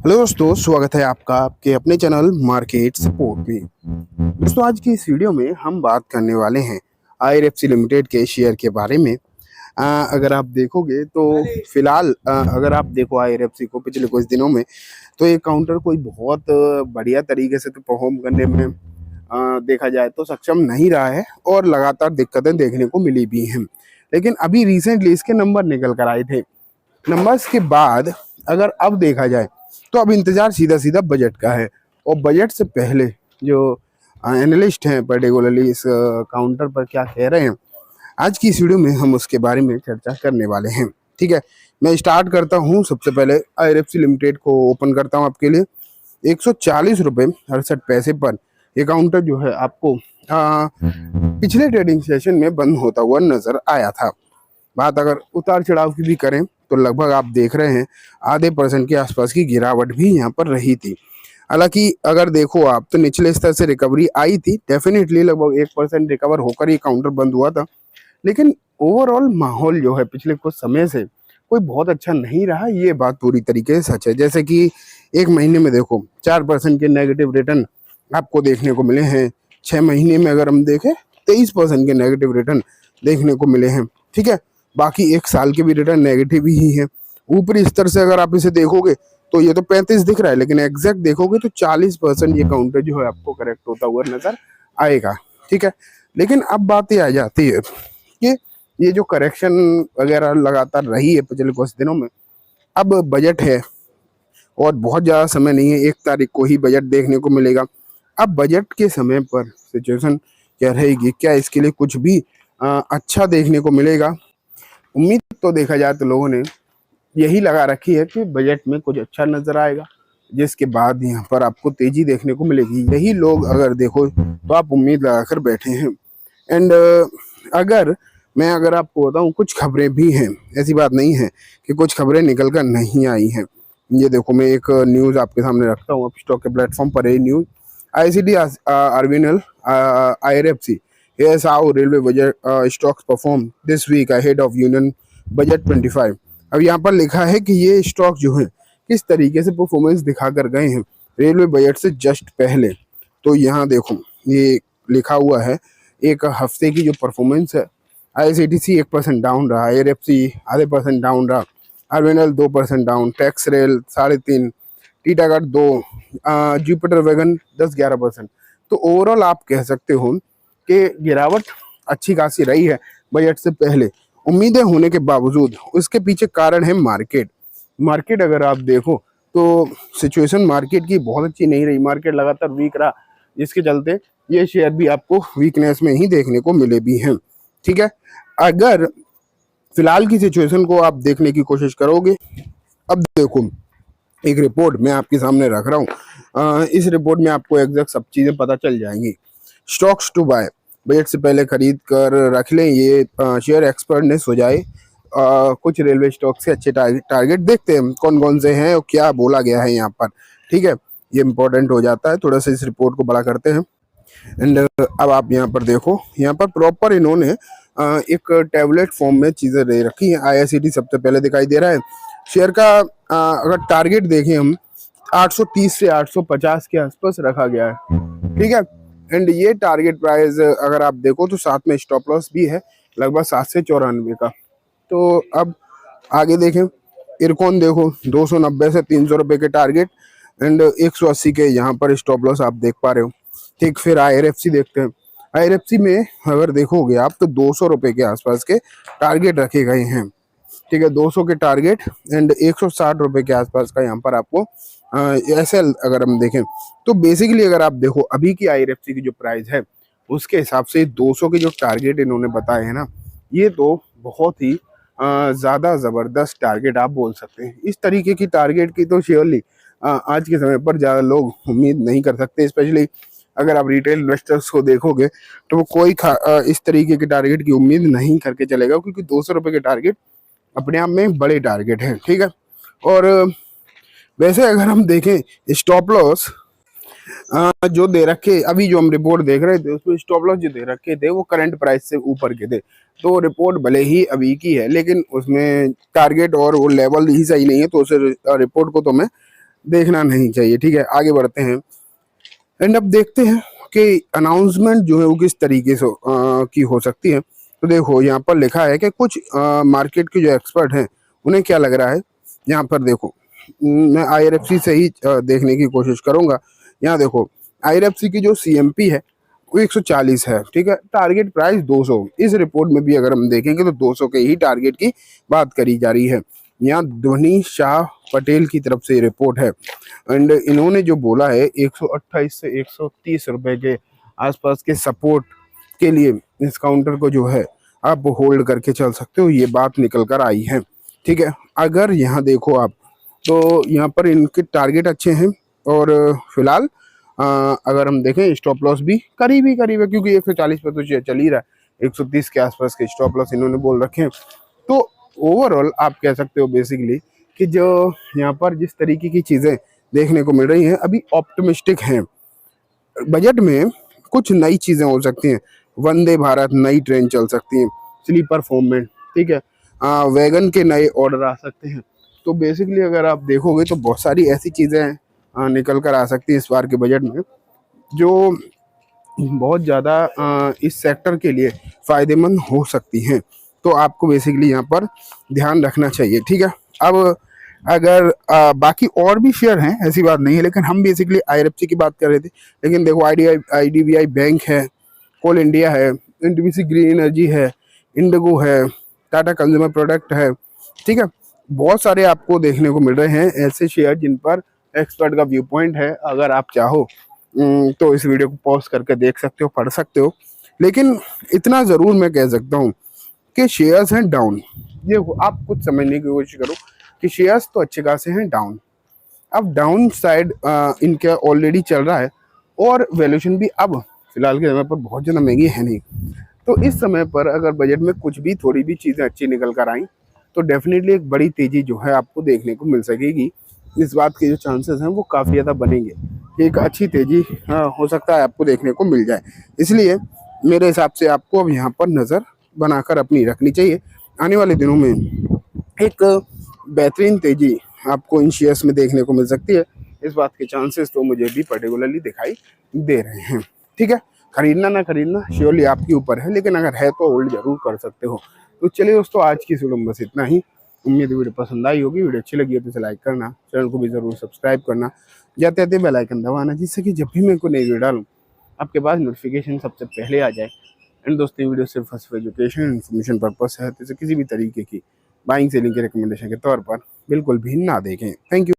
Hello दोस्तों, स्वागत है आपका आपके अपने चैनल मार्केट सपोर्ट में। दोस्तों, आज की इस वीडियो में हम बात करने वाले हैं आईआरएफसी लिमिटेड के शेयर के बारे में। अगर आप देखोगे तो फिलहाल अगर आप देखो आईआरएफसी को पिछले कुछ दिनों में, तो ये काउंटर कोई बहुत बढ़िया तरीके से तो परफॉर्म करने में देखा जाए तो सक्षम नहीं रहा है और लगातार दिक्कतें देखने को मिली भी हैं। लेकिन अभी रिसेंटली इसके नंबर निकल कर आए थे। नंबर्स के बाद अगर अब देखा जाए तो अब इंतजार सीधा सीधा बजट का है, और बजट से पहले जो एनालिस्ट हैं पर्टिकुलरली इस काउंटर पर क्या कह रहे हैं, आज की इस वीडियो में हम उसके बारे में चर्चा करने वाले हैं। ठीक है, मैं स्टार्ट करता हूं। सबसे पहले आईआरएफसी लिमिटेड को ओपन करता हूं आपके लिए। 140 रुपये 68 पैसे पर ये काउंटर जो है आपको पिछले ट्रेडिंग सेशन में बंद होता हुआ नजर आया था। बात अगर उतार चढ़ाव की भी करें तो लगभग आप देख रहे हैं ½ % के आसपास की गिरावट भी यहाँ पर रही थी। हालांकि अगर देखो आप तो निचले स्तर से रिकवरी आई थी, डेफिनेटली लगभग 1% रिकवर होकर ये काउंटर बंद हुआ था। लेकिन ओवरऑल माहौल जो है पिछले कुछ समय से कोई बहुत अच्छा नहीं रहा, ये बात पूरी तरीके से सच है। जैसे कि एक महीने में देखो 4% के नेगेटिव रिटर्न आपको देखने को मिले हैं। 6 महीने में अगर हम देखें 23% के नेगेटिव रिटर्न देखने को मिले हैं। ठीक है, बाकी एक साल के भी रिटर्न नेगेटिव ही है। ऊपरी स्तर से अगर आप इसे देखोगे तो ये तो 35 दिख रहा है, लेकिन एग्जैक्ट देखोगे तो 40% ये काउंटर जो है आपको करेक्ट होता हुआ नजर आएगा। ठीक है, लेकिन अब बात ये आ जाती है कि ये जो करेक्शन वगैरह लगातार रही है पिछले कुछ दिनों में, अब बजट है और बहुत ज़्यादा समय नहीं है, 1 तारीख को ही बजट देखने को मिलेगा। अब बजट के समय पर सिचुएशन क्या रहेगी, क्या इसके लिए कुछ भी अच्छा देखने को मिलेगा? उम्मीद तो देखा जाए तो लोगों ने यही लगा रखी है कि बजट में कुछ अच्छा नजर आएगा, जिसके बाद यहाँ पर आपको तेजी देखने को मिलेगी। यही लोग अगर देखो तो आप उम्मीद लगाकर बैठे हैं। एंड अगर आपको बताऊं, कुछ खबरें भी हैं, ऐसी बात नहीं है कि कुछ खबरें निकल कर नहीं आई हैं। ये देखो, मैं एक न्यूज़ आपके सामने रखता हूँ, अब स्टॉक के प्लेटफॉर्म पर ये न्यूज़ आईसीडी आर्विनल IRFC Here's how railway budget stocks perform this week ahead of Union Budget 25। अब यहाँ पर लिखा है कि ये स्टॉक जो है किस तरीके से परफॉर्मेंस दिखा कर गए हैं रेलवे बजट से जस्ट पहले। तो यहाँ देखो, ये लिखा हुआ है एक हफ्ते की जो परफॉर्मेंस है। आईसीटीसी 1% डाउन रहा, आईआरएफसी ½ % डाउन रहा, आर्विनल 2% down, tax rail 3.5, Titagarh 2, Jupiter wagon 10-11%। तो ओवरऑल आप कह सकते हो कि गिरावट अच्छी खासी रही है बजट से पहले। उम्मीदें होने के बावजूद उसके पीछे कारण है मार्केट अगर आप देखो तो सिचुएशन मार्केट की बहुत अच्छी नहीं रही, मार्केट लगातार वीक रहा, जिसके चलते ये शेयर भी आपको वीकनेस में ही देखने को मिले भी हैं। ठीक है, अगर फिलहाल की सिचुएशन को आप देखने की कोशिश करोगे, अब देखो एक रिपोर्ट मैं आपके सामने रख रहा हूँ। इस रिपोर्ट में आपको एग्जैक्ट सब चीजें पता चल जाएंगी। स्टॉक्स टू बाय, बजट से पहले खरीद कर रख लें, ये शेयर एक्सपर्ट ने सुझाए। कुछ रेलवे स्टॉक से अच्छे टारगेट देखते हैं कौन कौन से हैं और क्या बोला गया है यहाँ पर। ठीक है, ये इंपॉर्टेंट हो जाता है, थोड़ा सा इस रिपोर्ट को बड़ा करते हैं। एंड अब आप यहाँ पर देखो, यहाँ पर प्रॉपर इन्होंने एक टैबलेट फॉर्म में चीज़ें दे रखी हैं। आईआरसीटी सबसे पहले दिखाई दे रहा है। शेयर का अगर टारगेट देखें हम, 830 से 850 के आसपास रखा गया है। ठीक है, एंड ये टारगेट प्राइस अगर आप देखो तो साथ में स्टॉप लॉस भी है लगभग 7 से 94 का। तो अब आगे देखें, इरकॉन देखो 290 से 300 रुपए के टारगेट एंड 180 के यहाँ पर स्टॉप लॉस आप देख पा रहे हो। ठीक, फिर आईआरएफसी देखते हैं। आईआरएफसी में अगर देखोगे आप तो 200 रुपए के आसपास के टारगेट रखे गए हैं। ठीक है, 200 के टारगेट एंड 160 रुपए के आसपास का यहाँ पर आपको एसएल अगर हम देखें तो बेसिकली अगर आप देखो अभी की आईआरएफसी की जो प्राइस है उसके हिसाब से 200 के जो टारगेट इन्होंने बताए हैं ना, ये तो बहुत ही ज़्यादा ज़बरदस्त टारगेट आप बोल सकते हैं। इस तरीके की टारगेट की तो श्योरली आज के समय पर ज़्यादा लोग उम्मीद नहीं कर सकते। स्पेशली अगर आप रिटेल इन्वेस्टर्स को देखोगे तो वो कोई इस तरीके के टारगेट की उम्मीद नहीं करके चलेगा, क्योंकि 200 रुपये के टारगेट अपने आप में बड़े टारगेट हैं। ठीक है, और वैसे अगर हम देखें स्टॉप लॉस जो दे रखे, अभी जो हम रिपोर्ट देख रहे थे उसमें स्टॉप लॉस जो दे रखे थे वो करंट प्राइस से ऊपर के थे। तो रिपोर्ट भले ही अभी की है लेकिन उसमें टारगेट और वो लेवल ही सही नहीं है, तो उस रिपोर्ट को तो मैं देखना नहीं चाहिए। ठीक है, आगे बढ़ते हैं एंड अब देखते हैं कि अनाउंसमेंट जो है वो किस तरीके से की हो सकती है। तो देखो यहाँ पर लिखा है कि कुछ मार्केट के जो एक्सपर्ट हैं उन्हें क्या लग रहा है। यहाँ पर देखो मैं आईआरएफसी से ही देखने की कोशिश करूंगा। यहाँ देखो आईआरएफसी की जो सीएमपी है वो 140 है। ठीक है, टारगेट प्राइस 200। इस रिपोर्ट में भी अगर हम देखेंगे तो 200 के ही टारगेट की बात करी जा रही है। यहाँ ध्वनि शाह पटेल की तरफ से रिपोर्ट है एंड इन्होंने जो बोला है 128 से 130 रुपए के आसपास के सपोर्ट के लिए इस काउंटर को जो है आप होल्ड करके चल सकते हो, ये बात निकल कर आई है। ठीक है, अगर यहाँ देखो आप तो यहाँ पर इनके टारगेट अच्छे हैं और फिलहाल अगर हम देखें स्टॉप लॉस भी करीब है क्योंकि 140 पर तो चल ही रहा है। 130 के आसपास के स्टॉप लॉस इन्होंने बोल रखे हैं। तो ओवरऑल आप कह सकते हो बेसिकली कि जो यहाँ पर जिस तरीके की चीजें देखने को मिल रही हैं अभी ऑप्टिमिस्टिक हैं। बजट में कुछ नई चीजें हो सकती हैं, वंदे भारत नई ट्रेन चल सकती है, स्लीपर फॉर्म में। ठीक है, वैगन के नए ऑर्डर आ सकते हैं। तो बेसिकली अगर आप देखोगे तो बहुत सारी ऐसी चीजें निकल कर आ सकती है इस बार के बजट में जो बहुत ज़्यादा इस सेक्टर के लिए फ़ायदेमंद हो सकती हैं। तो आपको बेसिकली यहाँ पर ध्यान रखना चाहिए। ठीक है, अब अगर बाकी और भी शेयर हैं ऐसी बात नहीं है, लेकिन हम बेसिकली आईआरएफसी की बात कर रहे थे। लेकिन देखो आईडीबीआई बैंक है, कोल इंडिया है, एनटीपीसी ग्रीन एनर्जी है, इंडिगो है, टाटा कंज्यूमर प्रोडक्ट है। ठीक है, बहुत सारे आपको देखने को मिल रहे हैं ऐसे शेयर जिन पर एक्सपर्ट का व्यू पॉइंट है। अगर आप चाहो तो इस वीडियो को पॉज करके देख सकते हो, पढ़ सकते हो। लेकिन इतना ज़रूर मैं कह सकता हूँ कि शेयर्स हैं डाउन। ये आप कुछ समझने की कोशिश करो कि शेयर्स तो अच्छे खासे हैं डाउन। अब डाउन साइड इनका ऑलरेडी चल रहा है और वैल्यूएशन भी अब फिलहाल के समय पर बहुत ज़्यादा महंगी है नहीं। तो इस समय पर अगर बजट में कुछ भी थोड़ी भी चीज़ें अच्छी निकल कर आई तो डेफिनेटली एक बड़ी तेज़ी जो है आपको देखने को मिल सकेगी। इस बात के जो चांसेस हैं वो काफ़ी ज़्यादा बनेंगे। एक अच्छी तेज़ी हो सकता है आपको देखने को मिल जाए। इसलिए मेरे हिसाब से आपको अब यहाँ पर नज़र बनाकर अपनी रखनी चाहिए। आने वाले दिनों में एक बेहतरीन तेज़ी आपको इन शेयर्स में देखने को मिल सकती है। इस बात के चांसेस तो मुझे भी पर्टिकुलरली दिखाई दे रहे हैं। ठीक है, खरीदना ना खरीदना श्योरली आपके ऊपर है, लेकिन अगर है तो होल्ड जरूर कर सकते हो। तो चलिए दोस्तों, आज की वीडियो में बस इतना ही। उम्मीद है वीडियो पसंद आई होगी। वीडियो अच्छी लगी है तो इसे लाइक करना, चैनल को भी जरूर सब्सक्राइब करना, जाते जाते बेल आइकन दबाना, जिससे कि जब भी मैं कोई नई वीडियो डालूँ आपके पास नोटिफिकेशन सबसे पहले आ जाए। एंड दोस्तों, वीडियो सिर्फ एजुकेशन इन्फॉर्मेशन पर्पस है, तो इसे किसी भी तरीके की बाइंग सेलिंग के रिकमेंडेशन के तौर पर बिल्कुल भी ना देखें। Thank you.